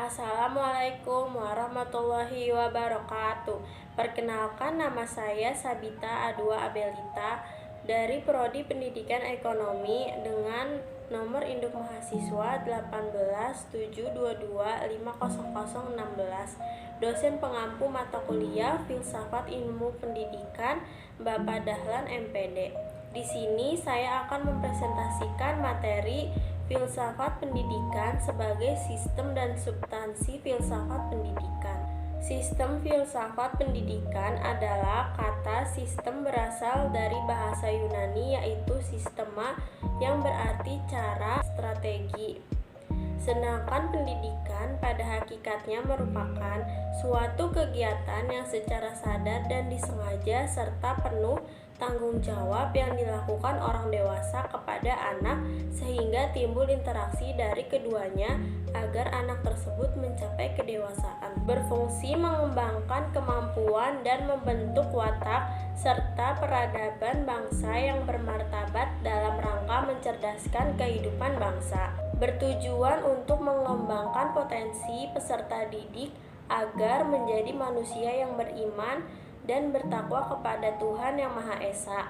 Assalamualaikum warahmatullahi wabarakatuh. Perkenalkan, nama saya Sabita Adua Abelita dari Prodi Pendidikan Ekonomi dengan nomor induk mahasiswa 18.722.50016. Dosen pengampu mata kuliah Filsafat Ilmu Pendidikan Bapak Dahlan MPD. Di sini saya akan mempresentasikan materi filsafat pendidikan sebagai sistem dan substansi filsafat pendidikan. Sistem filsafat pendidikan adalah kata sistem berasal dari bahasa Yunani, yaitu sistema, yang berarti cara, strategi. Sedangkan pendidikan pada hakikatnya merupakan suatu kegiatan yang secara sadar dan disengaja serta penuh tanggung jawab yang dilakukan orang dewasa kepada anak sehingga timbul interaksi dari keduanya agar anak tersebut mencapai kedewasaan. Berfungsi mengembangkan kemampuan dan membentuk watak serta peradaban bangsa yang bermartabat dalam rangka mencerdaskan kehidupan bangsa. Bertujuan untuk mengembangkan potensi peserta didik agar menjadi manusia yang beriman dan bertakwa kepada Tuhan Yang Maha Esa,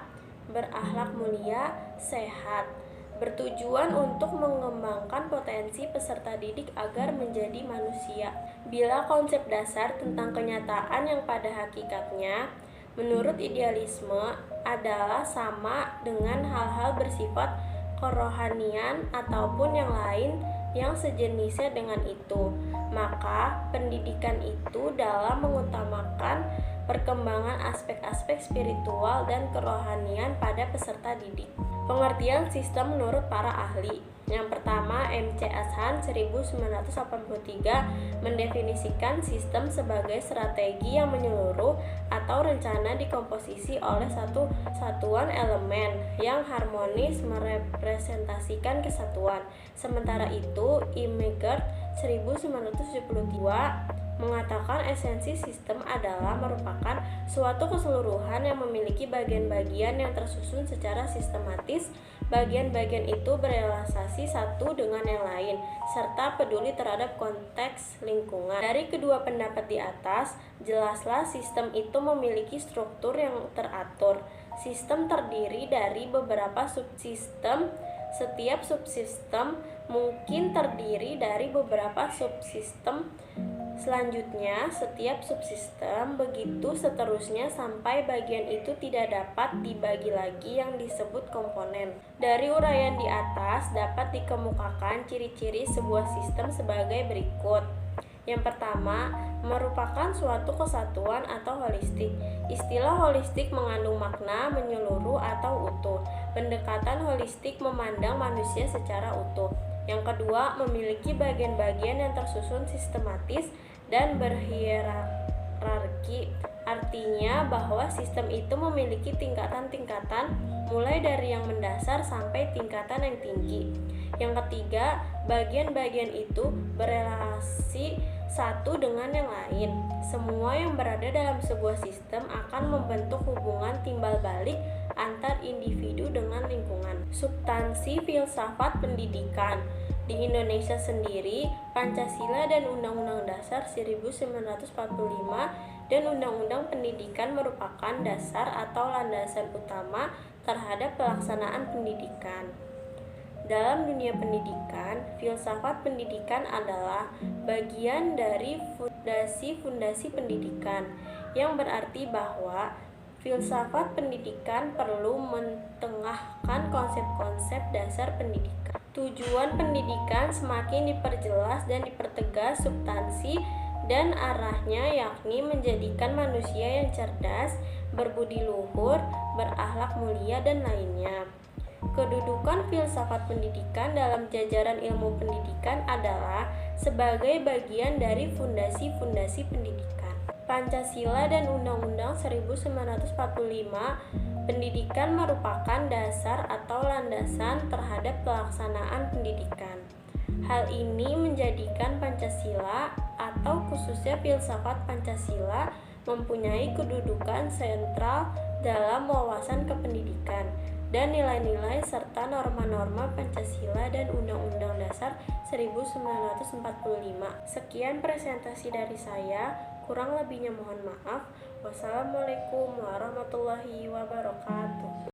berakhlak mulia, sehat. Bertujuan untuk mengembangkan potensi peserta didik agar menjadi manusia. Bila konsep dasar tentang kenyataan yang pada hakikatnya, menurut idealisme, adalah sama dengan hal-hal bersifat kerohanian ataupun yang lain yang sejenisnya dengan itu, maka pendidikan itu dalam mengutamakan perkembangan aspek-aspek spiritual dan kerohanian pada peserta didik. Pengertian sistem menurut para ahli. Yang pertama, M.C. Ashhan 1983 mendefinisikan sistem sebagai strategi yang menyeluruh atau rencana dikomposisi oleh satu satuan elemen yang harmonis merepresentasikan kesatuan. Sementara itu, Imegert 1972 mengatakan esensi sistem adalah merupakan suatu keseluruhan yang memiliki bagian-bagian yang tersusun secara sistematis. Bagian-bagian itu berelastasi satu dengan yang lain, serta peduli terhadap konteks lingkungan. Dari kedua pendapat di atas, jelaslah sistem itu memiliki struktur yang teratur. Sistem terdiri dari beberapa subsistem. Setiap subsistem mungkin terdiri dari beberapa subsistem. Selanjutnya, setiap subsistem begitu seterusnya sampai bagian itu tidak dapat dibagi lagi yang disebut komponen. Dari uraian di atas dapat dikemukakan ciri-ciri sebuah sistem sebagai berikut. Yang pertama, merupakan suatu kesatuan atau holistik. Istilah holistik mengandung makna menyeluruh atau utuh. Pendekatan holistik memandang manusia secara utuh. Yang kedua, memiliki bagian-bagian yang tersusun sistematis dan berhierarki. Artinya bahwa sistem itu memiliki tingkatan-tingkatan mulai dari yang mendasar sampai tingkatan yang tinggi. Yang ketiga, bagian-bagian itu berelasi satu dengan yang lain. Semua yang berada dalam sebuah sistem akan membentuk hubungan timbal balik antar individu dengan lingkungan. Substansi filsafat pendidikan. Di Indonesia sendiri, Pancasila dan Undang-Undang Dasar 1945 dan Undang-Undang Pendidikan merupakan dasar atau landasan utama terhadap pelaksanaan pendidikan. Dalam dunia pendidikan, filsafat pendidikan adalah bagian dari fondasi-fondasi pendidikan, yang berarti bahwa filsafat pendidikan perlu mentengahkan konsep-konsep dasar pendidikan. Tujuan pendidikan semakin diperjelas dan dipertegas substansi dan arahnya, yakni menjadikan manusia yang cerdas, berbudi luhur, berakhlak mulia, dan lainnya. Kedudukan filsafat pendidikan dalam jajaran ilmu pendidikan adalah sebagai bagian dari fondasi-fondasi pendidikan. Pancasila dan Undang-Undang 1945, pendidikan merupakan dasar atau landasan terhadap pelaksanaan pendidikan. Hal ini menjadikan Pancasila atau khususnya filsafat Pancasila mempunyai kedudukan sentral dalam wawasan kependidikan. dan nilai-nilai serta norma-norma Pancasila dan Undang-Undang Dasar 1945. Sekian presentasi dari saya, kurang lebihnya mohon maaf. Wassalamualaikum warahmatullahi wabarakatuh.